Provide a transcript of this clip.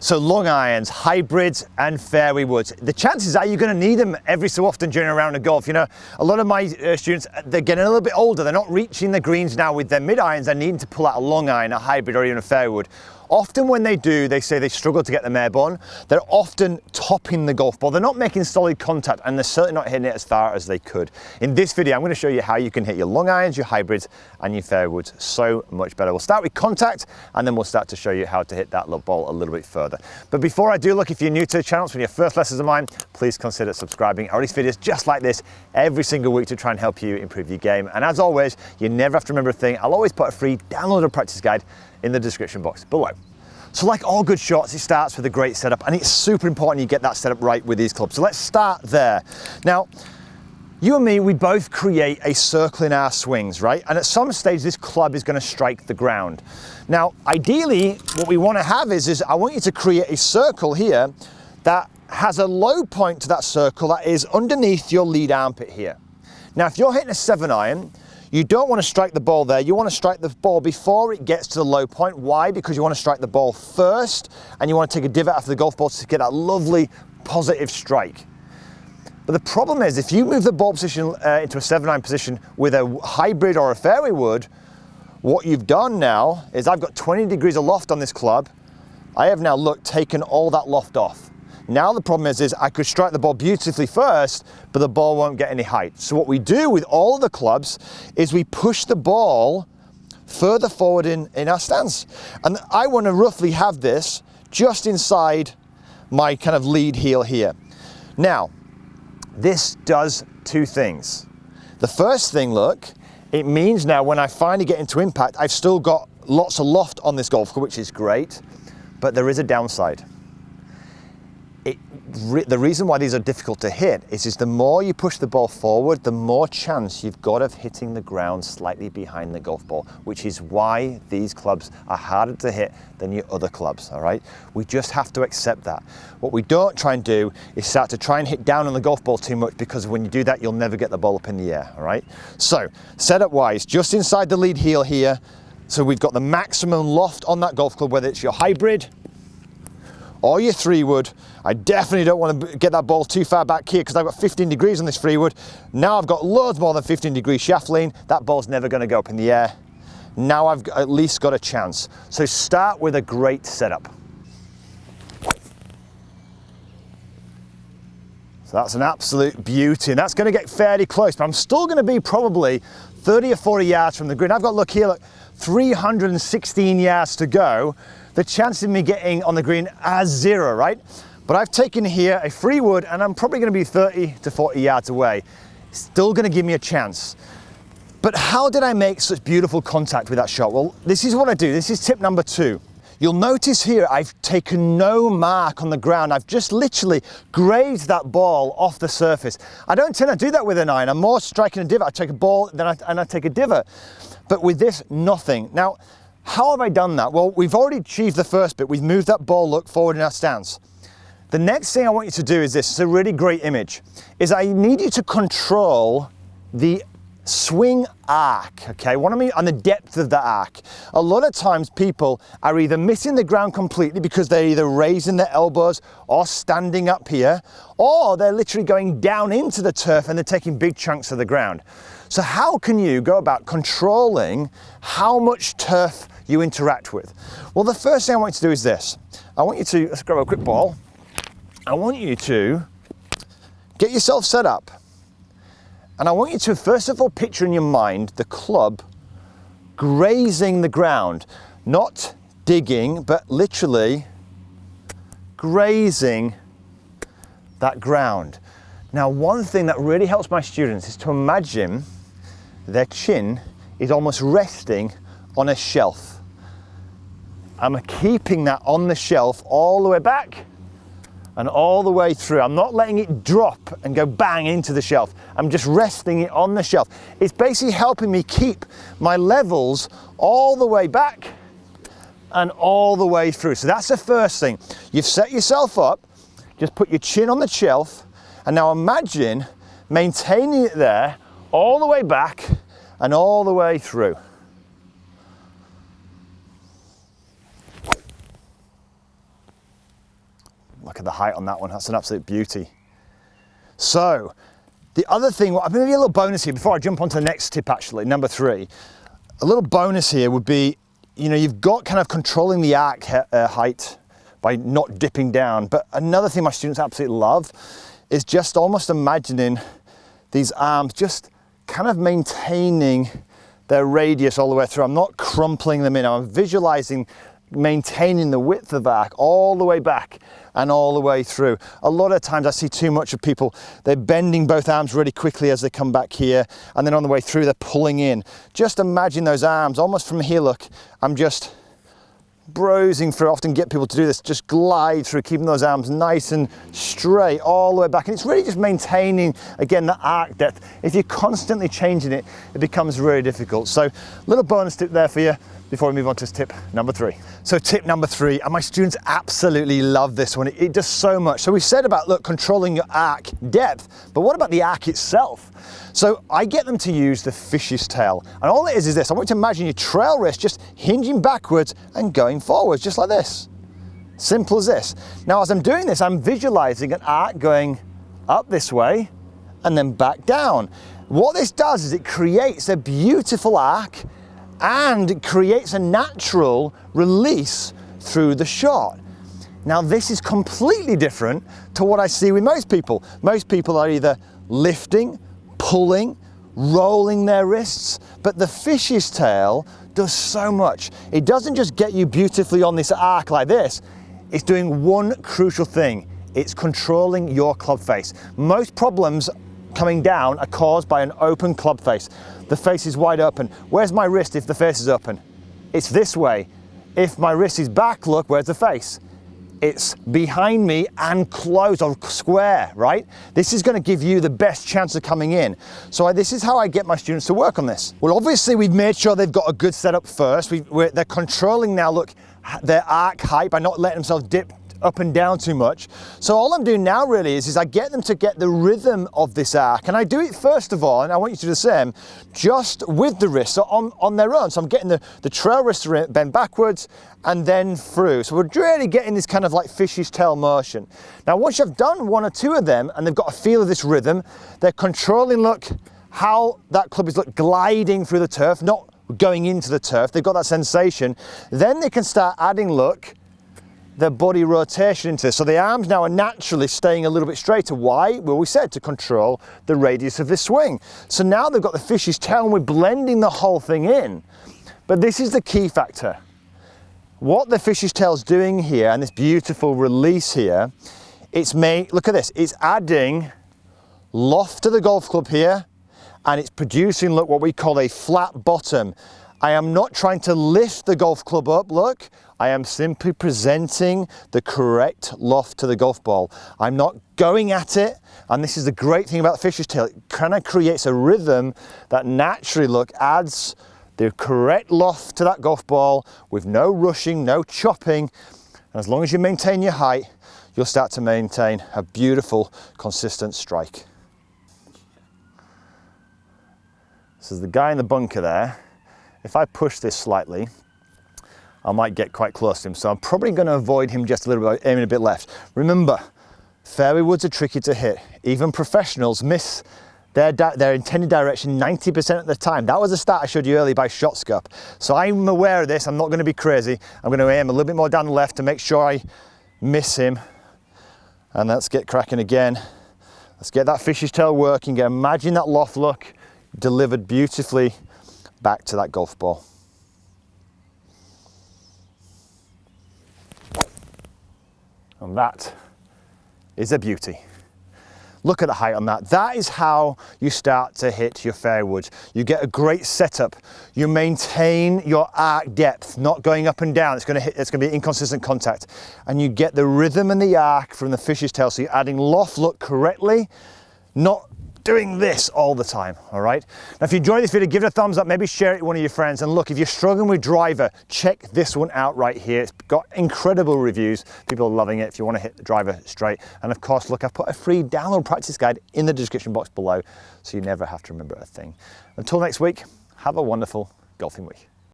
So long irons, hybrids and fairway woods. The chances are you're going to need them every so often during a round of golf. You know, a lot of my students, they're getting a little bit older. They're not reaching the greens now with their mid irons. They're needing to pull out a long iron, a hybrid or even a fairway wood. Often when they do, they say they struggle to get them airborne. They're often topping the golf ball. They're not making solid contact and they're certainly not hitting it as far as they could. In this video, I'm going to show you how you can hit your long irons, your hybrids and your fairway woods so much better. We'll start with contact and then we'll start to show you how to hit that little ball a little bit further. But before I do, look, if you're new to the channel, it's one of your first lessons of mine, please consider subscribing. I release videos just like this every single week to try and help you improve your game. And as always, you never have to remember a thing. I'll always put a free downloadable practice guide in the description box below. So like all good shots, it starts with a great setup and it's super important you get that setup right with these clubs. So let's start there. Now, you and me, we both create a circle in our swings, right? And at some stage, this club is going to strike the ground. Now, ideally, what we want to have is I want you to create a circle here that has a low point to that circle that is underneath your lead armpit here. Now, if you're hitting a 7-iron, you don't want to strike the ball there. You want to strike the ball before it gets to the low point. Why? Because you want to strike the ball first and you want to take a divot after the golf ball to get that lovely positive strike. But the problem is if you move the ball position into a 7-iron position with a hybrid or a fairway wood, what you've done now is I've got 20 degrees of loft on this club. I have now, look, taken all that loft off. Now the problem is I could strike the ball beautifully first, but the ball won't get any height. So what we do with all of the clubs is we push the ball further forward in our stance. And I want to roughly have this just inside my kind of lead heel here. Now, this does two things. The first thing, look, it means now when I finally get into impact, I've still got lots of loft on this golf club, which is great, but there is a downside. The reason why these are difficult to hit is the more you push the ball forward, the more chance you've got of hitting the ground slightly behind the golf ball, which is why these clubs are harder to hit than your other clubs, all right? We just have to accept that. What we don't try and do is start to try and hit down on the golf ball too much, because when you do that, you'll never get the ball up in the air, all right? So, setup-wise, just inside the lead heel here, so we've got the maximum loft on that golf club, whether it's your hybrid or your 3-wood. I definitely don't want to get that ball too far back here because I've got 15 degrees on this 3-wood. Now I've got loads more than 15 degree shaft lean. That ball's never going to go up in the air. Now I've at least got a chance. So start with a great setup. So that's an absolute beauty, and that's going to get fairly close, but I'm still going to be probably 30 or 40 yards from the green. I've got, look here, look, 316 yards to go. The chance of me getting on the green is 0, right? But I've taken here a 3-wood and I'm probably going to be 30 to 40 yards away. Still going to give me a chance. But how did I make such beautiful contact with that shot? Well, this is what I do. This is tip number 2. You'll notice here I've taken no mark on the ground. I've just literally grazed that ball off the surface. I don't tend to do that with an iron. I'm more striking a divot. I take a ball and I take a divot. But with this, nothing. Now, how have I done that? Well, we've already achieved the first bit. We've moved that ball, look, forward in our stance. The next thing I want you to do is this. It's a really great image. Is I need you to control the swing arc, okay? What I mean, and the depth of the arc. A lot of times people are either missing the ground completely because they're either raising their elbows or standing up here, or they're literally going down into the turf and they're taking big chunks of the ground. So how can you go about controlling how much turf you interact with? Well, the first thing I want you to do is this. I want you to, let's grab a quick ball. I want you to get yourself set up. And I want you to, first of all, picture in your mind the club grazing the ground. Not digging, but literally grazing that ground. Now, one thing that really helps my students is to imagine their chin is almost resting on a shelf. I'm keeping that on the shelf all the way back and all the way through. I'm not letting it drop and go bang into the shelf. I'm just resting it on the shelf. It's basically helping me keep my levels all the way back and all the way through. So that's the first thing. You've set yourself up, just put your chin on the shelf, and now imagine maintaining it there all the way back and all the way through. Look at the height on that one, that's an absolute beauty. So, the other thing, maybe a little bonus here before I jump onto the next tip actually, number 3. A little bonus here would be, you know, you've got kind of controlling the arc height by not dipping down, but another thing my students absolutely love is just almost imagining these arms just kind of maintaining their radius all the way through. I'm not crumpling them in, I'm visualizing maintaining the width of arc all the way back and all the way through. A lot of times I see too much of people, they're bending both arms really quickly as they come back here, and then on the way through they're pulling in. Just imagine those arms almost from here. Look, I'm just browsing through. I often get people to do this, just glide through, keeping those arms nice and straight all the way back, and it's really just maintaining again the arc depth. If you're constantly changing it, it becomes really difficult. So little bonus tip there for you before we move on to tip number 3. So tip number 3, and my students absolutely love this one. It does so much. So we said about, look, controlling your arc depth, but what about the arc itself? So I get them to use the fish's tail, and all it is this. I want you to imagine your trail wrist just hinging backwards and going forwards, just like this. Simple as this. Now as I'm doing this, I'm visualizing an arc going up this way and then back down. What this does is it creates a beautiful arc and it creates a natural release through the shot. Now this is completely different to what I see with most people. Most people are either lifting, pulling, rolling their wrists, but the fish's tail does so much. It doesn't just get you beautifully on this arc like this, it's doing one crucial thing. It's controlling your club face. Most problems coming down are caused by an open club face. The face is wide open. Where's my wrist if the face is open? It's this way. If my wrist is back, look, where's the face? It's behind me and closed or square, right? This is going to give you the best chance of coming in. So this is how I get my students to work on this. Well, obviously we've made sure they've got a good setup first. They're controlling now, look, their arc height by not letting themselves dip up and down too much. So all I'm doing now really is I get them to get the rhythm of this arc, and I do it first of all, and I want you to do the same, just with the wrist, so on their own. So I'm getting the trail wrist to bend backwards and then through. So we're really getting this kind of like fish's tail motion. Now once you've done 1 or 2 of them and they've got a feel of this rhythm, they're controlling, look, how that club is, look, gliding through the turf, not going into the turf. They've got that sensation. Then they can start adding, look, their body rotation into this. So the arms now are naturally staying a little bit straighter. Why? Well, we said to control the radius of this swing. So now they've got the fish's tail and we're blending the whole thing in. But this is the key factor. What the fish's tail's doing here, and this beautiful release here, look at this, it's adding loft to the golf club here, and it's producing, look, what we call a flat bottom. I am not trying to lift the golf club up, look. I am simply presenting the correct loft to the golf ball. I'm not going at it, and this is the great thing about the fish's tail. It kind of creates a rhythm that naturally, look, adds the correct loft to that golf ball with no rushing, no chopping. And as long as you maintain your height, you'll start to maintain a beautiful, consistent strike. This is the guy in the bunker there. If I push this slightly, I might get quite close to him, so I'm probably going to avoid him just a little bit, aiming a bit left. Remember, fairway woods are tricky to hit. Even professionals miss their intended direction 90% of the time. That was a stat I showed you earlier by ShotScope. So I'm aware of this, I'm not going to be crazy. I'm going to aim a little bit more down the left to make sure I miss him. And let's get cracking again. Let's get that fish's tail working. Imagine that loft look delivered beautifully back to that golf ball. And that is a beauty. Look at the height on that. That is how you start to hit your fairway woods. You get a great setup. You maintain your arc depth, not going up and down. It's going to be inconsistent contact. And you get the rhythm and the arc from the fish's tail. So you're adding loft look correctly, not doing this all the time, all right? Now, if you enjoyed this video, give it a thumbs up, maybe share it with one of your friends. And look, if you're struggling with driver, check this one out right here. It's got incredible reviews. People are loving it if you want to hit the driver straight. And of course, look, I've put a free download practice guide in the description box below, so you never have to remember a thing. Until next week, have a wonderful golfing week.